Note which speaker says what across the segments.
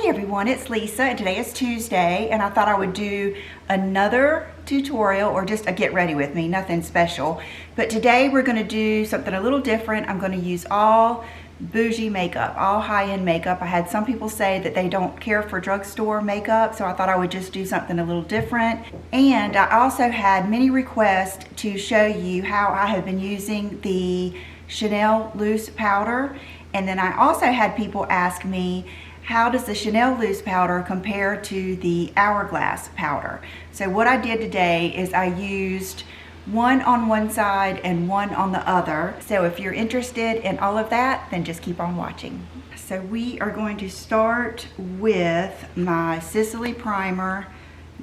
Speaker 1: Hey everyone, it's Lisa and today is Tuesday and I thought I would do another tutorial or just a get ready with me, nothing special. But today we're going to do something a little different. I'm going to use all bougie makeup, all high-end makeup. I had some people say that they don't care for drugstore makeup, so I thought I would just do something a little different. And I also had many requests to show you how I have been using the Chanel loose powder. And then I also had people ask me, how does the Chanel loose powder compare to the Hourglass powder? So what I did today is I used one on one side and one on the other. So if you're interested in all of that, then just keep on watching. So we are going to start with my Sicily Primer.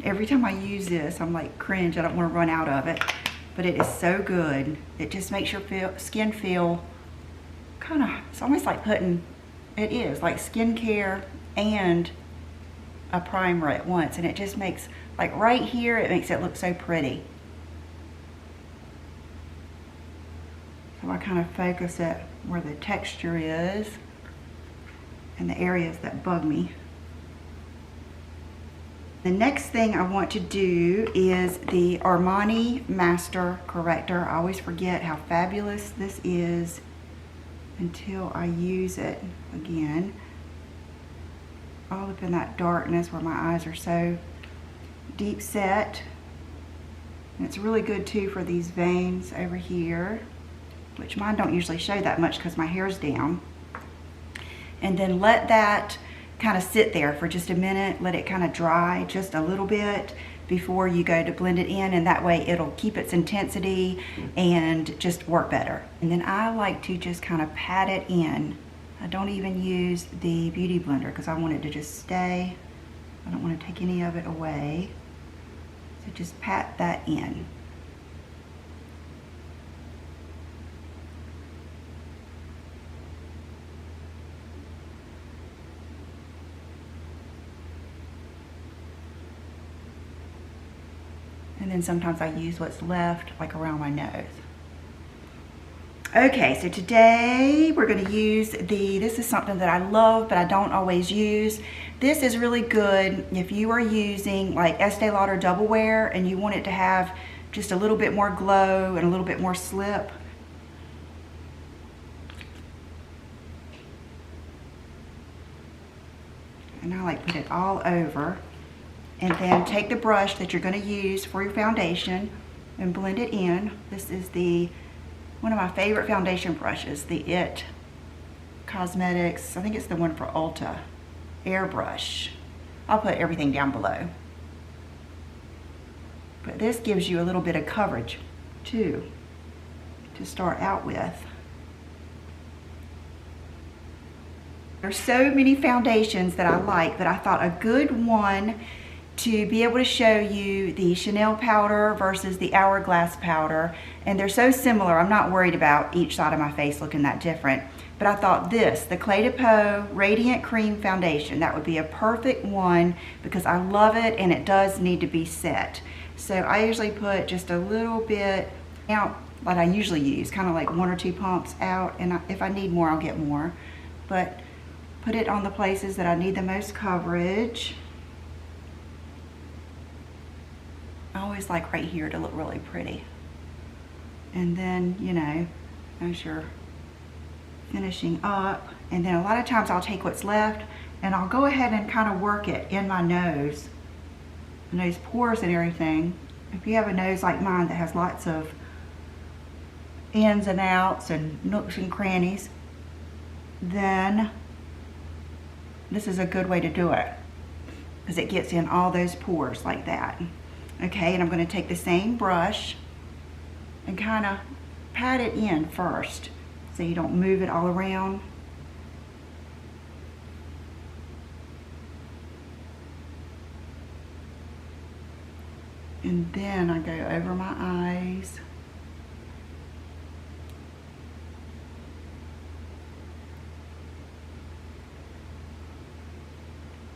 Speaker 1: Every time I use this, I'm like cringe, I don't want to run out of it. But it is so good. It just makes your skin feel kind of, it's almost like putting, it is like skincare and a primer at once, and it just makes, like right here, it makes it look so pretty. So I kind of focus it where the texture is and the areas that bug me. The next thing I want to do is the Armani Master Corrector. I always forget how fabulous this is until I use it again. All up in that darkness where my eyes are so deep set. And it's really good too for these veins over here, which mine don't usually show that much because my hair's down. And then let that kind of sit there for just a minute. Let it kind of dry just a little bit before you go to blend it in, and that way it'll keep its intensity and just work better. And then I like to just kind of pat it in. I don't even use the beauty blender because I want it to just stay. I don't want to take any of it away. So just pat that in. And then sometimes I use what's left like around my nose. Okay, so today we're going to use this is something that I love but I don't always use. This is really good if you are using like Estee Lauder Double Wear and you want it to have just a little bit more glow and a little bit more slip. And I like put it all over. And then take the brush that you're going to use for your foundation and blend it in. This is one of my favorite foundation brushes, the IT Cosmetics. I think it's the one for Ulta airbrush. I'll put everything down below. But this gives you a little bit of coverage too to start out with. There's so many foundations that I like, but I thought a good one to be able to show you the Chanel powder versus the Hourglass powder. And they're so similar, I'm not worried about each side of my face looking that different. But I thought the Clé de Peau Radiant Cream Foundation, that would be a perfect one because I love it and it does need to be set. So I usually put just a little bit out, like I usually use, kind of like 1 or 2 pumps out, and if I need more, I'll get more. But put it on the places that I need the most coverage. I always like right here to look really pretty. And then, you know, as you're finishing up, and then a lot of times I'll take what's left and I'll go ahead and kind of work it in my nose pores and everything. If you have a nose like mine that has lots of ins and outs and nooks and crannies, then this is a good way to do it because it gets in all those pores like that. Okay, and I'm going to take the same brush and kind of pat it in first so you don't move it all around. And then I go over my eyes.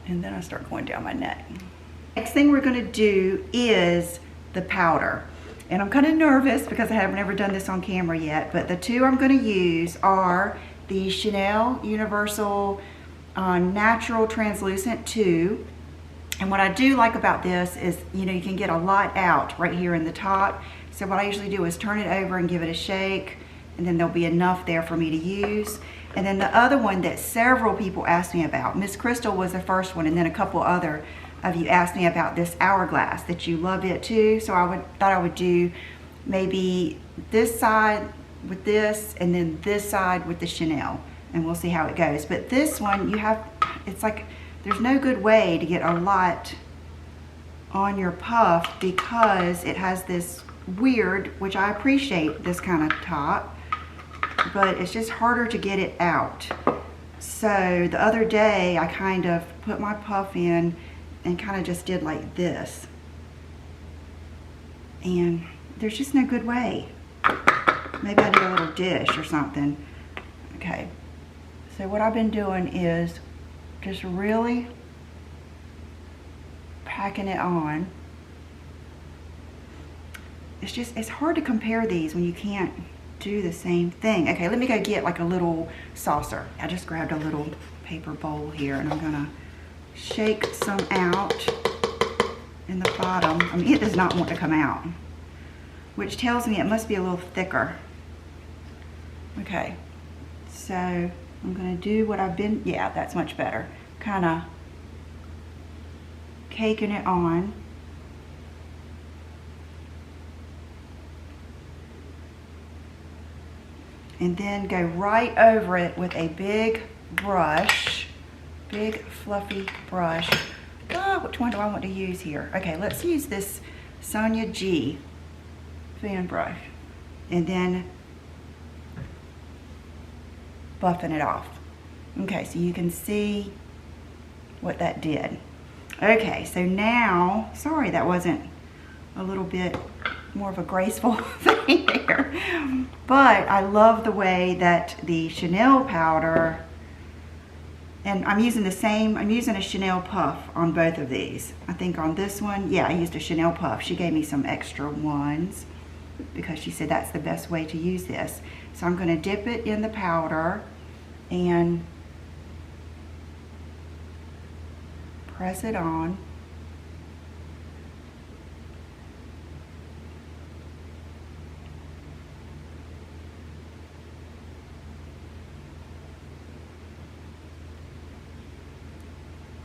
Speaker 1: And then I start going down my neck. Next thing we're going to do is the powder. And I'm kind of nervous because I have never done this on camera yet, but the two I'm going to use are the Chanel Universal Natural Translucent 2. And what I do like about this is, you know, you can get a lot out right here in the top. So what I usually do is turn it over and give it a shake, and then there'll be enough there for me to use. And then the other one that several people asked me about, Miss Crystal was the first one, and then a couple other of you asked me about this Hourglass, that you love it too. So thought I would do maybe this side with this, and then this side with the Chanel, and we'll see how it goes. But this one, it's like, there's no good way to get a lot on your puff because it has this weird, which I appreciate this kind of top, but it's just harder to get it out. So the other day I kind of put my puff in and kind of just did like this. And there's just no good way. Maybe I did a little dish or something. Okay, so what I've been doing is just really packing it on. It's hard to compare these when you can't do the same thing. Okay, let me go get like a little saucer. I just grabbed a little paper bowl here, and I'm gonna shake some out in the bottom. I mean, it does not want to come out, which tells me it must be a little thicker. Okay, so I'm gonna do what I've been, yeah, that's much better. Kind of caking it on. And then go right over it with a big brush, big fluffy brush. Oh, which one do I want to use here? Okay, let's use this Sonia G fan brush. And then buffing it off. Okay, so you can see what that did. Okay, so now, sorry that wasn't a little bit more of a graceful thing there, but I love the way that the Chanel powder, and I'm using a Chanel puff on both of these. I think on this one, yeah, I used a Chanel puff. She gave me some extra ones because she said that's the best way to use this. So I'm going to dip it in the powder and press it on.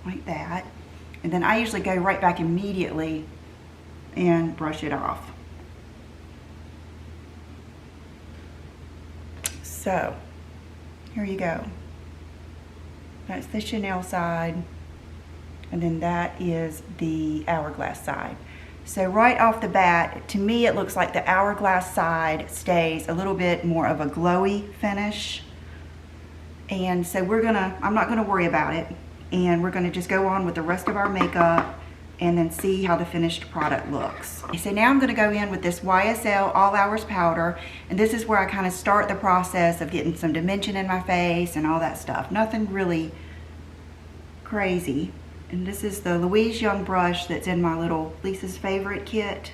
Speaker 1: Like that. And then I usually go right back immediately and brush it off. So here you go. That's the Chanel side, and then that is the Hourglass side. So right off the bat, to me it looks like the Hourglass side stays a little bit more of a glowy finish. And so I'm not gonna worry about it. And we're gonna just go on with the rest of our makeup and then see how the finished product looks. So now I'm gonna go in with this YSL All Hours powder, and this is where I kind of start the process of getting some dimension in my face and all that stuff. Nothing really crazy. And this is the Louise Young brush that's in my little Lisa's Favorite kit.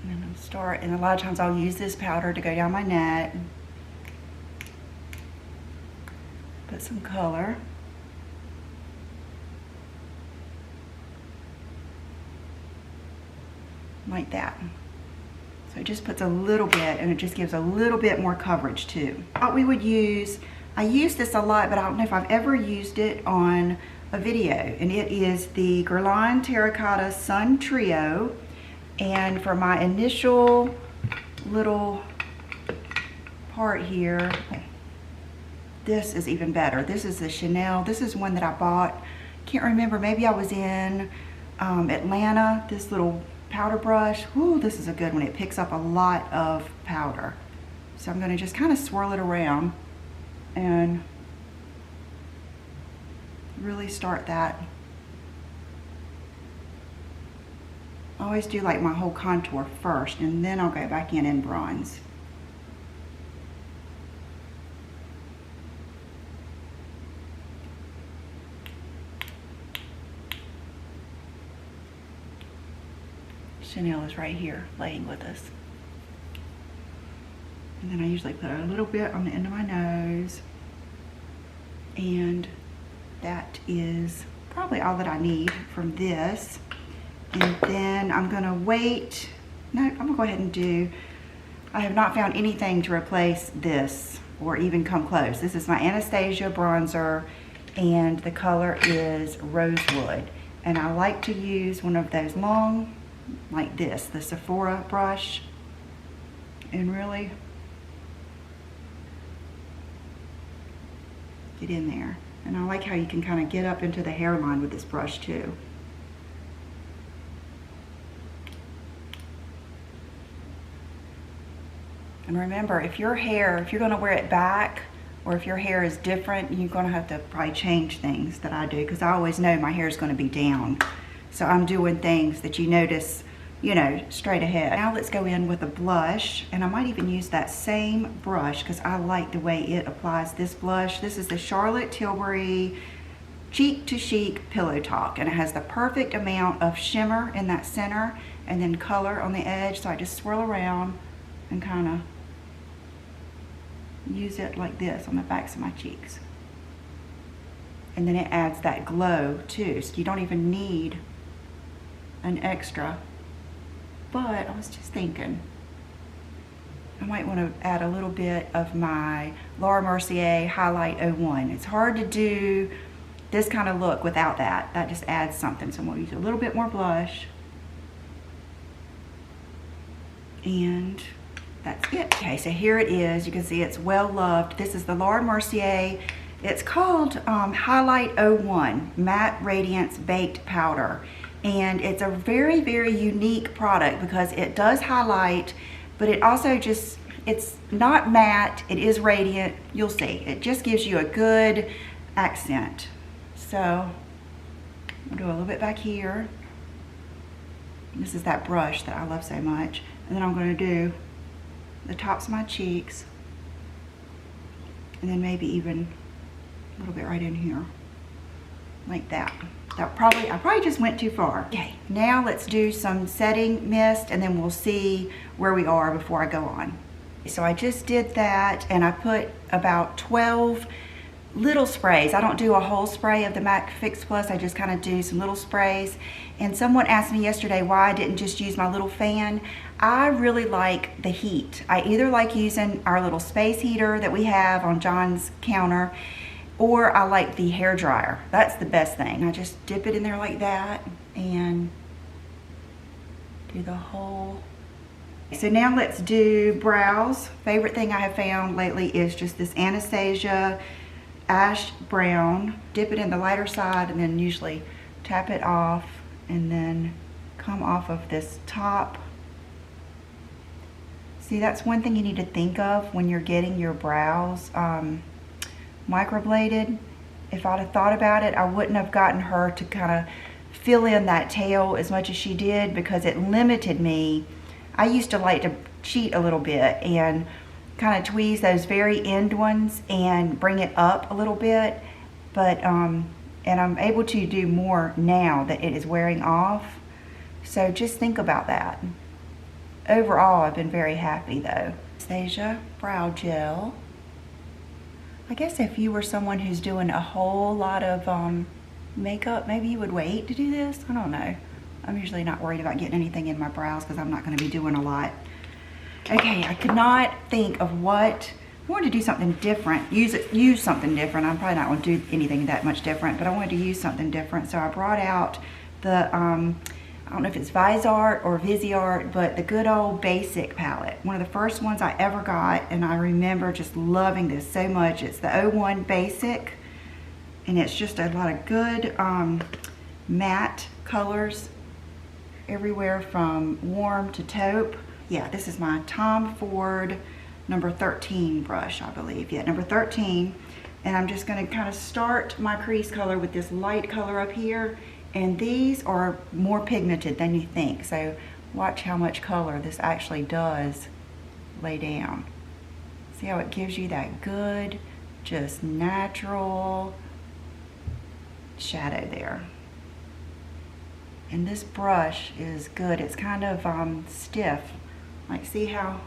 Speaker 1: And I'll start, and a lot of times I'll use this powder to go down my neck. Put some color. Like that. So it just puts a little bit, and it just gives a little bit more coverage too. What we would use, I use this a lot, but I don't know if I've ever used it on a video, and it is the Guerlain Terracotta Sun Trio. And for my initial little part here, this is even better. This is the Chanel. This is one that I bought. Can't remember. Maybe I was in Atlanta. This little powder brush. Ooh, this is a good one. It picks up a lot of powder. So I'm going to just kind of swirl it around and really start that. I always do like my whole contour first, and then I'll go back in and bronze. Chanel is right here laying with us. And then I usually put a little bit on the end of my nose. And that is probably all that I need from this. And then I'm gonna wait. No, I'm gonna go ahead and do, I have not found anything to replace this or even come close. This is my Anastasia Bronzer and the color is Rosewood. And I like to use one of those long, like this, the Sephora brush, and really get in there. And I like how you can kind of get up into the hairline with this brush too. And remember, if your hair, if you're going to wear it back, or if your hair is different, you're going to have to probably change things that I do, because I always know my hair is going to be down. So I'm doing things that you notice, you know, straight ahead. Now let's go in with a blush, and I might even use that same brush because I like the way it applies this blush. This is the Charlotte Tilbury Cheek to Chic Pillow Talk, and it has the perfect amount of shimmer in that center and then color on the edge. So I just swirl around and kind of use it like this on the backs of my cheeks. And then it adds that glow too, so you don't even need an extra. But I was just thinking, I might want to add a little bit of my Laura Mercier Highlight 01. It's hard to do this kind of look without that. That just adds something. So I'm going to use a little bit more blush. And that's it. Okay, so here it is. You can see it's well loved. This is the Laura Mercier. It's called Highlight 01 Matte Radiance Baked Powder. And it's a very, very unique product because it does highlight, but it also just, it's not matte, it is radiant. You'll see, it just gives you a good accent. So I'll do a little bit back here. This is that brush that I love so much. And then I'm going to do the tops of my cheeks, and then maybe even a little bit right in here, like that. I probably just went too far. Okay, now let's do some setting mist, and then we'll see where we are before I go on. So I just did that, and I put about 12 little sprays. I don't do a whole spray of the MAC Fix Plus. I just kind of do some little sprays. And someone asked me yesterday why I didn't just use my little fan. I really like the heat. I either like using our little space heater that we have on John's counter, or I like the hair dryer. That's the best thing. I just dip it in there like that and do the whole. So now let's do brows. Favorite thing I have found lately is just this Anastasia Ash Brown. Dip it in the lighter side and then usually tap it off and then come off of this top. See, that's one thing you need to think of when you're getting your brows microbladed. If I'd have thought about it, I wouldn't have gotten her to kind of fill in that tail as much as she did, because it limited me. I used to like to cheat a little bit and kind of tweeze those very end ones and bring it up a little bit, but and I'm able to do more now that it is wearing off. So just think about that. Overall, I've been very happy though. Anastasia Brow Gel. I guess if you were someone who's doing a whole lot of makeup, maybe you would wait to do this. I don't know. I'm usually not worried about getting anything in my brows because I'm not going to be doing a lot. Okay, I could not think of what. I wanted to do something different. Use something different. I'm probably not going to do anything that much different, but I wanted to use something different. So I brought out the I don't know if it's Vizart or Viziart, but the good old basic palette. One of the first ones I ever got, and I remember just loving this so much. It's the 01 Basic, and it's just a lot of good matte colors everywhere from warm to taupe. Yeah, this is my Tom Ford number 13 brush, I believe. Yeah, number 13. And I'm just gonna kind of start my crease color with this light color up here. And these are more pigmented than you think. So watch how much color this actually does lay down. See how it gives you that good, just natural shadow there. And this brush is good. It's kind of stiff. Like, see how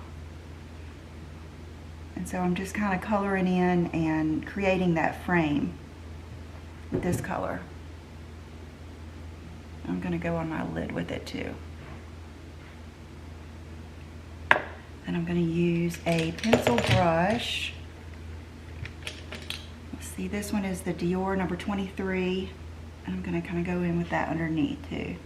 Speaker 1: And so I'm just kind of coloring in and creating that frame with this color. I'm going to go on my lid with it too. And I'm going to use a pencil brush. Let's see, this one is the Dior number 23. And I'm going to kind of go in with that underneath too.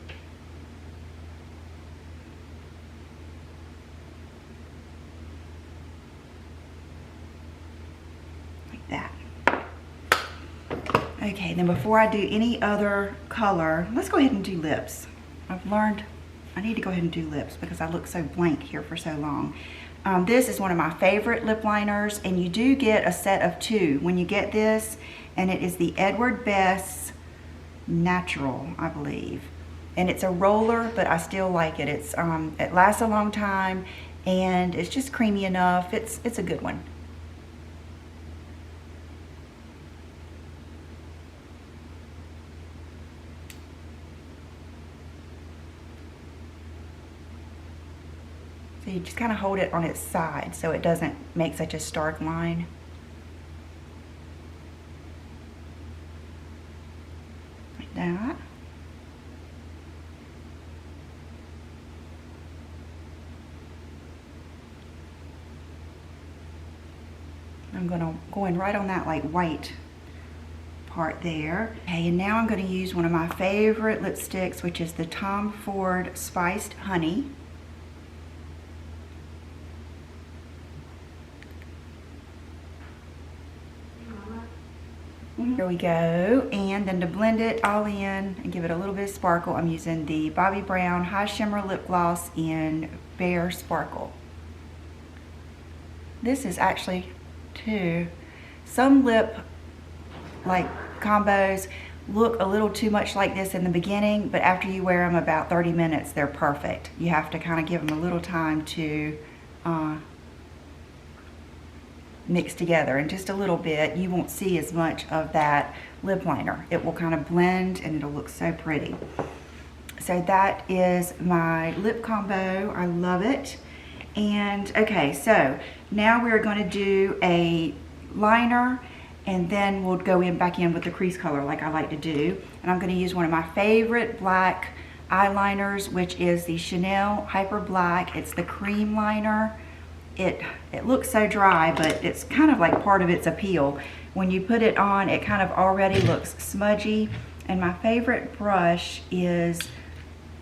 Speaker 1: Like that. Okay, then before I do any other color, let's go ahead and do lips. I've learned I need to go ahead and do lips because I look so blank here for so long. This is one of my favorite lip liners, and you do get a set of 2 when you get this, and it is the Edward Best Natural, I believe. And it's a roller, but I still like it. It lasts a long time, and it's just creamy enough. It's a good one. So you just kind of hold it on its side so it doesn't make such a stark line. Like that. I'm going to go in right on that like white part there. Okay, and now I'm going to use one of my favorite lipsticks, which is the Tom Ford Spiced Honey. Here we go, and then to blend it all in and give it a little bit of sparkle, I'm using the Bobbi Brown High Shimmer Lip Gloss in Bare Sparkle. This is actually some lip like combos look a little too much like this in the beginning, but after you wear them about 30 minutes, they're perfect. You have to kind of give them a little time to mix together, and just a little bit. You won't see as much of that lip liner. It will kind of blend and it'll look so pretty. So that is my lip combo. I love it. And okay, so now we're going to do a liner, and then we'll go back in with the crease color like I like to do. And I'm going to use one of my favorite black eyeliners, which is the Chanel Hyper Black. It's the cream liner. It looks so dry, but it's kind of like part of its appeal. When you put it on, it kind of already looks smudgy. And my favorite brush is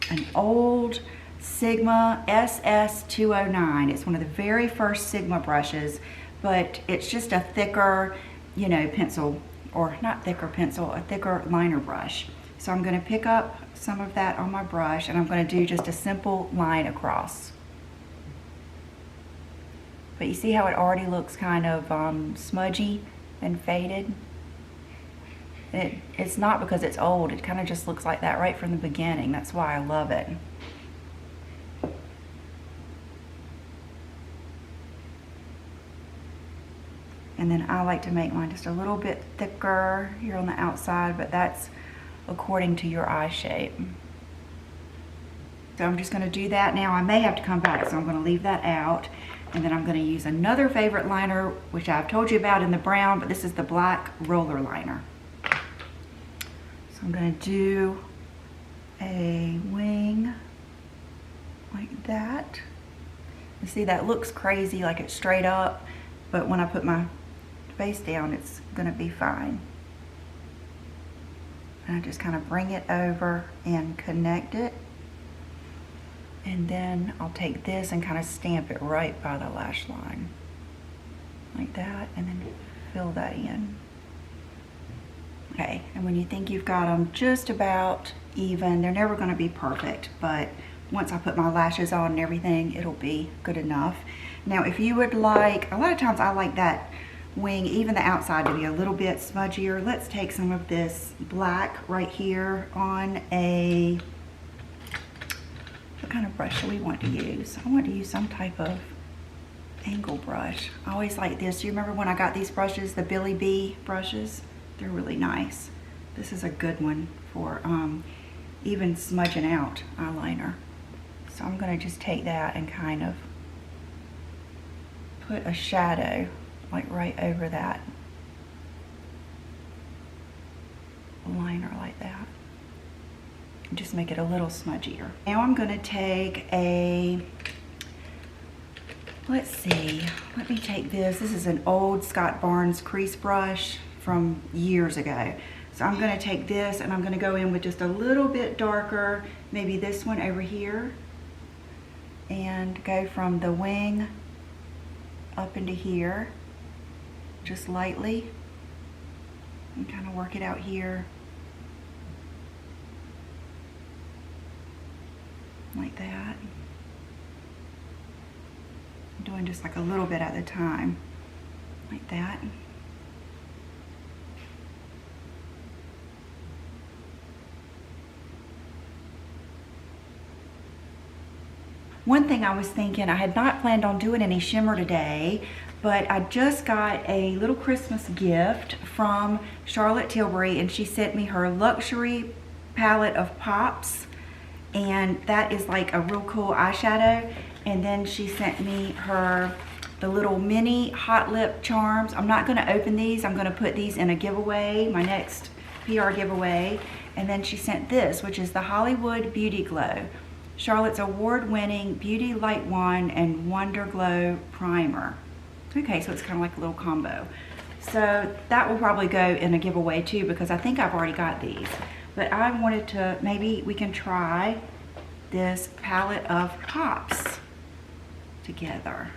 Speaker 1: an old Sigma SS209. It's one of the very first Sigma brushes, but it's just a thicker, you know, pencil, or not thicker pencil, a thicker liner brush. So I'm going to pick up some of that on my brush, and I'm going to do just a simple line across. But you see how it already looks kind of smudgy and faded? It's not because it's old. It kind of just looks like that right from the beginning. That's why I love it. And then I like to make mine just a little bit thicker here on the outside, but that's according to your eye shape. So I'm just going to do that now. I may have to come back, so I'm going to leave that out. And then I'm going to use another favorite liner, which I've told you about in the brown, but this is the black roller liner. So I'm going to do a wing like that. You see, that looks crazy, like it's straight up, but when I put my face down, it's going to be fine. And I just kind of bring it over and connect it. And then I'll take this and kind of stamp it right by the lash line. Like that, and then fill that in. Okay, and when you think you've got them just about even, they're never going to be perfect, but once I put my lashes on and everything, it'll be good enough. Now, if you would like, a lot of times I like that wing, even the outside, to be a little bit smudgier. Let's take some of this black right here on a, what kind of brush do we want to use? I want to use some type of angle brush. I always like this. You remember when I got these brushes, the Billy B brushes? They're really nice. This is a good one for even smudging out eyeliner. So I'm going to just take that and kind of put a shadow like right over that liner like that. Just make it a little smudgier. Now I'm gonna take a, let's see, let me take this. This is an old Scott Barnes crease brush from years ago. So I'm gonna take this and I'm gonna go in with just a little bit darker, maybe this one over here, and go from the wing up into here, just lightly, and kind of work it out here. Like that. I'm doing just like a little bit at a time, like that. One thing I was thinking, I had not planned on doing any shimmer today, but I just got a little Christmas gift from Charlotte Tilbury, and she sent me her luxury palette of pops. And that is like a real cool eyeshadow. And then she sent me the little mini hot lip charms. I'm not gonna open these. I'm gonna put these in a giveaway, my next PR giveaway. And then she sent this, which is the Hollywood Beauty Glow, Charlotte's award-winning Beauty Light Wand and Wonder Glow Primer. Okay, so it's kind of like a little combo. So that will probably go in a giveaway too, because I think I've already got these. But I wanted to, maybe we can try this palette of pops together.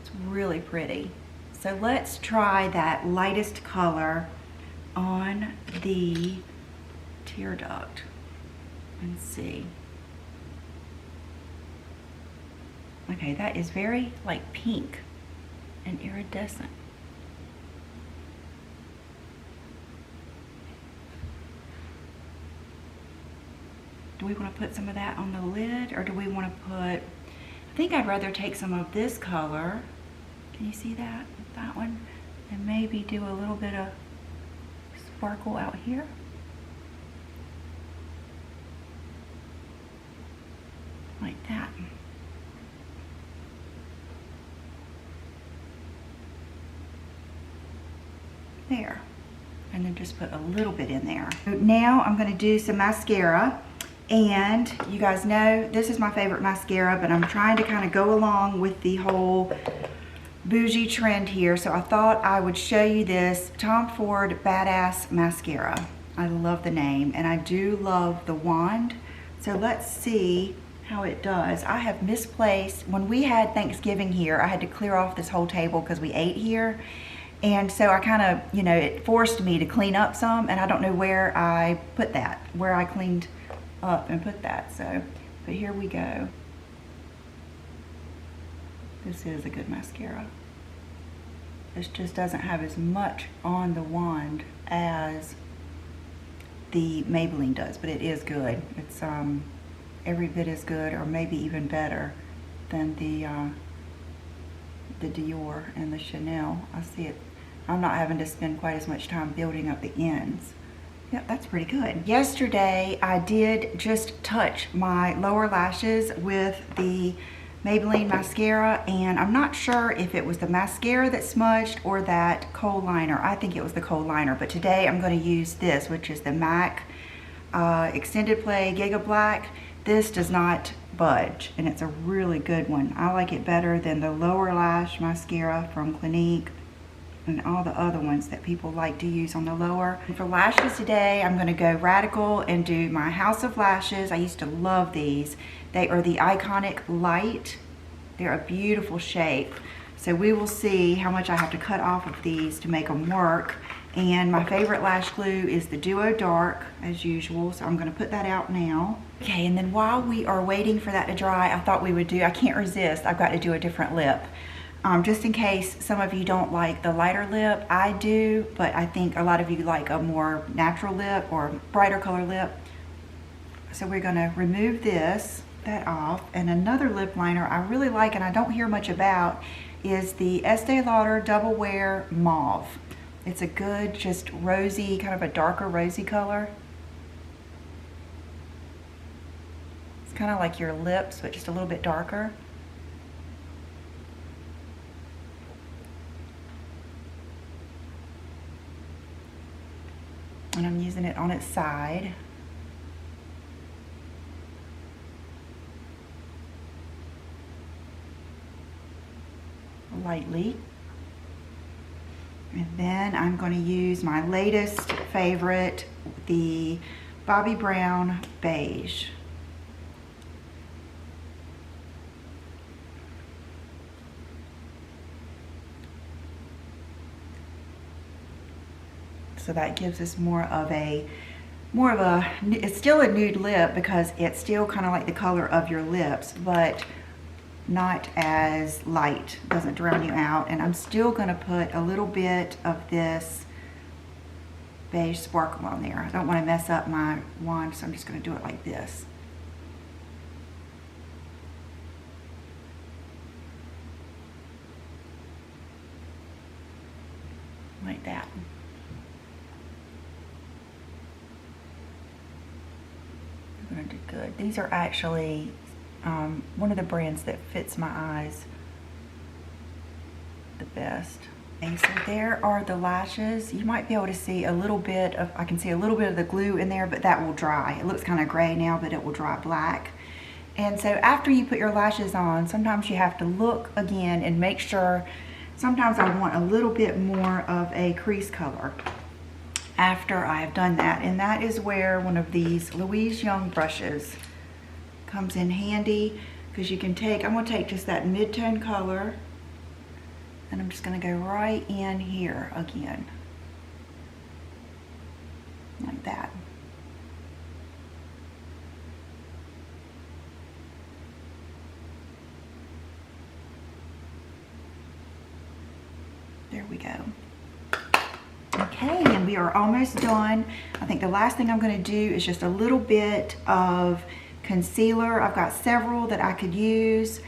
Speaker 1: It's really pretty. So let's try that lightest color on the tear duct and see. Okay, that is very like pink and iridescent. Do we want to put some of that on the lid, or do we want to put, I think I'd rather take some of this color. Can you see that? That one. And maybe do a little bit of sparkle out here. Like that. There. And then just put a little bit in there. So now I'm going to do some mascara. And you guys know this is my favorite mascara, but I'm trying to kind of go along with the whole bougie trend here. So I thought I would show you this Tom Ford Badass Mascara. I love the name, and I do love the wand. So let's see how it does. I have misplaced, when we had Thanksgiving here, I had to clear off this whole table because we ate here. And so I kind of, you know, it forced me to clean up some, and I don't know where I put that, where I cleaned up and put that. So, but here we go. This is a good mascara. This just doesn't have as much on the wand as the Maybelline does, but it is good. It's every bit as good, or maybe even better than the Dior and the Chanel. I see it. I'm not having to spend quite as much time building up the ends. Yep, that's pretty good. Yesterday, I did just touch my lower lashes with the Maybelline mascara, and I'm not sure if it was the mascara that smudged or that kohl liner. I think it was the kohl liner, but today I'm going to use this, which is the MAC Extended Play Giga Black. This does not budge, and it's a really good one. I like it better than the lower lash mascara from Clinique and all the other ones that people like to use on the lower. And for lashes today, I'm gonna go radical and do my House of Lashes. I used to love these. They are the Iconic Light. They're a beautiful shape. So we will see how much I have to cut off of these to make them work. And my favorite lash glue is the Duo Dark, as usual. So I'm gonna put that out now. Okay, and then while we are waiting for that to dry, I thought we would do, I can't resist, I've got to do a different lip. Just in case some of you don't like the lighter lip, I do, but I think a lot of you like a more natural lip or brighter color lip. So we're gonna remove that off. And another lip liner I really like and I don't hear much about is the Estee Lauder Double Wear Mauve. It's a good, just rosy, kind of a darker rosy color. It's kind of like your lips, but just a little bit darker. and I'm using it on its side. Lightly. And then I'm going to use my latest favorite, the Bobbi Brown Beige. So that gives us more of a, it's still a nude lip because it's still kind of like the color of your lips, but not as light, doesn't drown you out. And I'm still going to put a little bit of this beige sparkle on there. I don't want to mess up my wand, so I'm just going to do it like this. Like that. I'm going to do good. These are actually one of the brands that fits my eyes the best. Okay, so there are the lashes. You might be able to see a little bit of, I can see a little bit of the glue in there, but that will dry. It looks kind of gray now, but it will dry black. And so after you put your lashes on, sometimes you have to look again and make sure. Sometimes I want a little bit more of a crease color after I have done that. And that is where one of these Louise Young brushes comes in handy, because you can take, I'm going to take just that mid-tone color and I'm just going to go right in here again, like that. There we go. Okay, and we are almost done. I think the last thing I'm going to do is just a little bit of concealer. I've got several that I could use.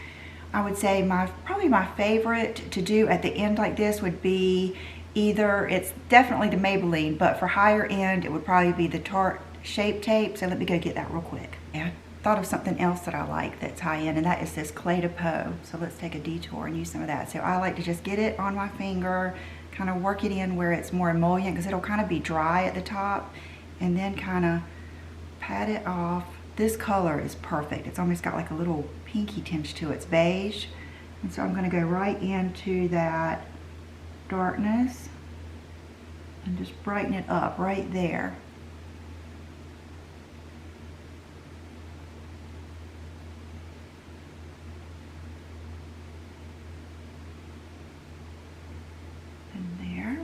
Speaker 1: I would say probably my favorite to do at the end like this would be either, it's definitely the Maybelline, but for higher end it would probably be the Tarte Shape Tape. So let me go get that real quick. Yeah, I thought of something else that I like that's high end, and that is this Clé de Peau. So let's take a detour and use some of that. So I like to just get it on my finger, kind of work it in where it's more emollient, because it'll kind of be dry at the top, and then kind of pat it off. This color is perfect. It's almost got like a little pinky tinge to it. It's beige. And so I'm going to go right into that darkness and just brighten it up right there. And there.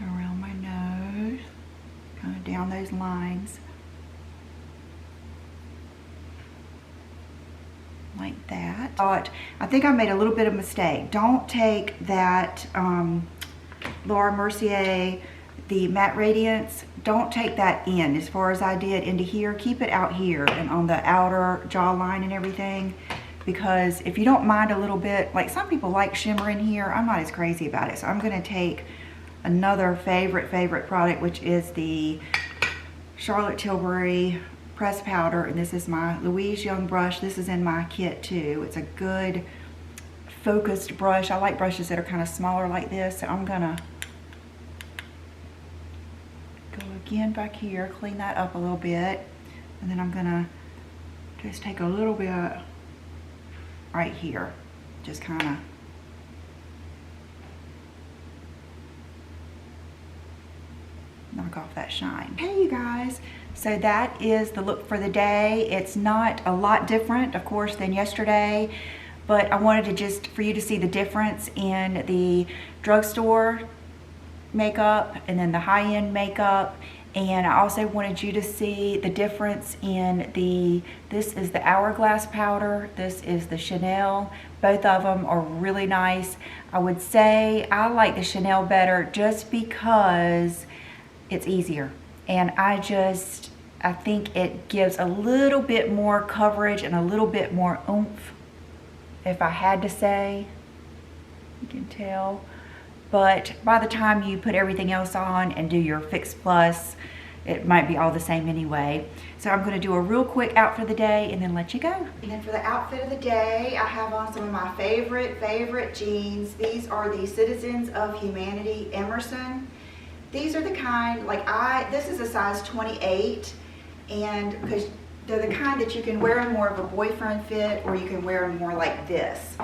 Speaker 1: Around my nose. Kind of down those lines. Like that. But I think I made a little bit of mistake. Don't take that Laura Mercier, the Matte Radiance, don't take that in as far as I did into here. Keep it out here and on the outer jawline and everything, because if you don't mind a little bit, like some people like shimmer in here, I'm not as crazy about it. So I'm going to take another favorite product, which is the Charlotte Tilbury pressed powder, and this is my Louise Young brush. This is in my kit too. It's a good focused brush. I like brushes that are kind of smaller like this. So I'm gonna go again back here, clean that up a little bit, and then I'm gonna just take a little bit right here, just kind of knock off that shine. Hey you guys, so that is the look for the day. It's not a lot different, of course, than yesterday, but I wanted to just for you to see the difference in the drugstore makeup and then the high-end makeup. And I also wanted you to see the difference in this is the Hourglass powder, this is the Chanel. Both of them are really nice. I would say I like the Chanel better just because it's easier. And I think it gives a little bit more coverage and a little bit more oomph, if I had to say. You can tell. But by the time you put everything else on and do your Fix Plus, it might be all the same anyway. So I'm going to do a real quick outfit of the day and then let you go. And then for the outfit of the day, I have on some of my favorite jeans. These are the Citizens of Humanity Emerson. These are the kind, like this is a size 28, and because they're the kind that you can wear in more of a boyfriend fit, or you can wear them more like this.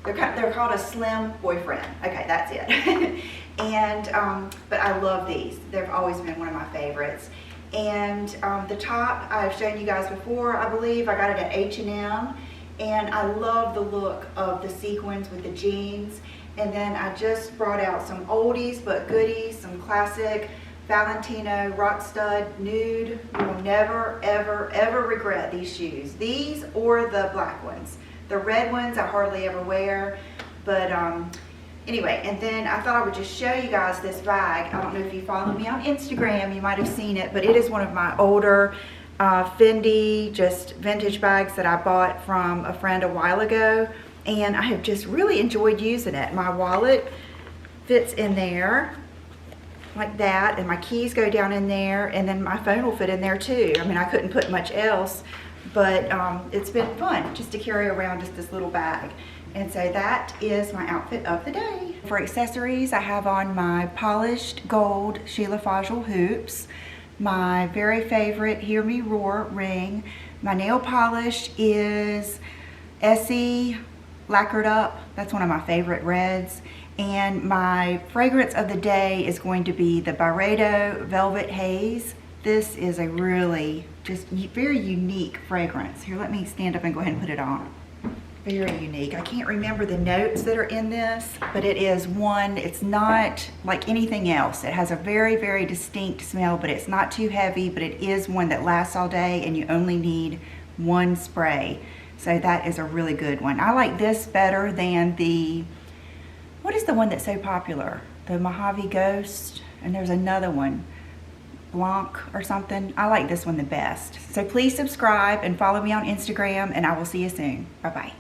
Speaker 1: They're called a slim boyfriend. Okay, that's it. And but I love these. They've always been one of my favorites. And the top I've shown you guys before, I believe. I got it at H&M, and I love the look of the sequins with the jeans. And then I just brought out some oldies but goodies, some classic Valentino rock stud nude. You will never, ever, ever regret these shoes. These or the black ones. The red ones I hardly ever wear, but anyway, and then I thought I would just show you guys this bag. I don't know if you follow me on Instagram, you might have seen it, but it is one of my older Fendi, just vintage bags that I bought from a friend a while ago, and I have just really enjoyed using it. My wallet fits in there like that, and my keys go down in there, and then my phone will fit in there too. I mean, I couldn't put much else, but it's been fun just to carry around just this little bag. And so that is my outfit of the day. For accessories, I have on my polished gold Sheila Fajl hoops, my very favorite Hear Me Roar ring. My nail polish is Estee Lacquered Up. That's one of my favorite reds. And my fragrance of the day is going to be the Byredo Velvet Haze. This is a really just very unique fragrance. Here, let me stand up and go ahead and put it on. Very unique. I can't remember the notes that are in this, but it is one, it's not like anything else. It has a very distinct smell, but it's not too heavy, but it is one that lasts all day and you only need one spray. So that is a really good one. I like this better than the, what is the one that's so popular? The Mauve Ghost, and there's another one, Blanc or something. I like this one the best. So please subscribe and follow me on Instagram, and I will see you soon. Bye-bye.